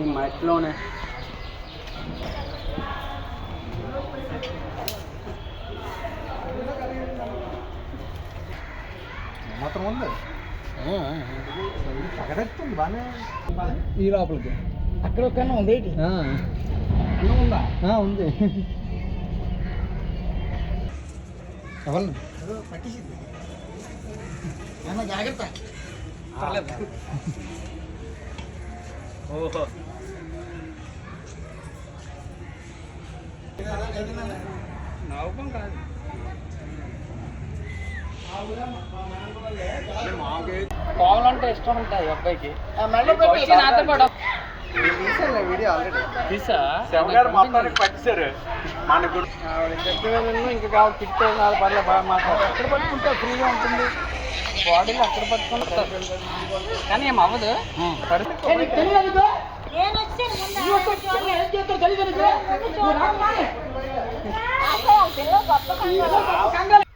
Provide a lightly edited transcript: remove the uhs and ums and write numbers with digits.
మట్టిలోనే మాత్రం ఉంది అక్కడెత్తుంది బాగానే ఈ లోపలికి అక్కడ కన్నా ఉంది అన్నం ఉందా ఉంది ఎవరు పట్టించింది ఏమన్నా జాగ్రత్త ఓహో నవ్వం కాదు పావులు అంటే ఇష్టం ఉంటాయి అబ్బాయికి నాతో పాటు వీడియో ఆల్రెడీ తీసా శివగారు మొత్తానికి పట్టించారు మనకు ఇంకా కావాలి తిట్టే పర్లే బాగా మాట్లాడు అక్కడ పట్టుకుంటే ఫ్రీగా ఉంటుంది బాడీలో అక్కడ పట్టుకుంటారు కానీ ఏం అవ్వదు తెలియదు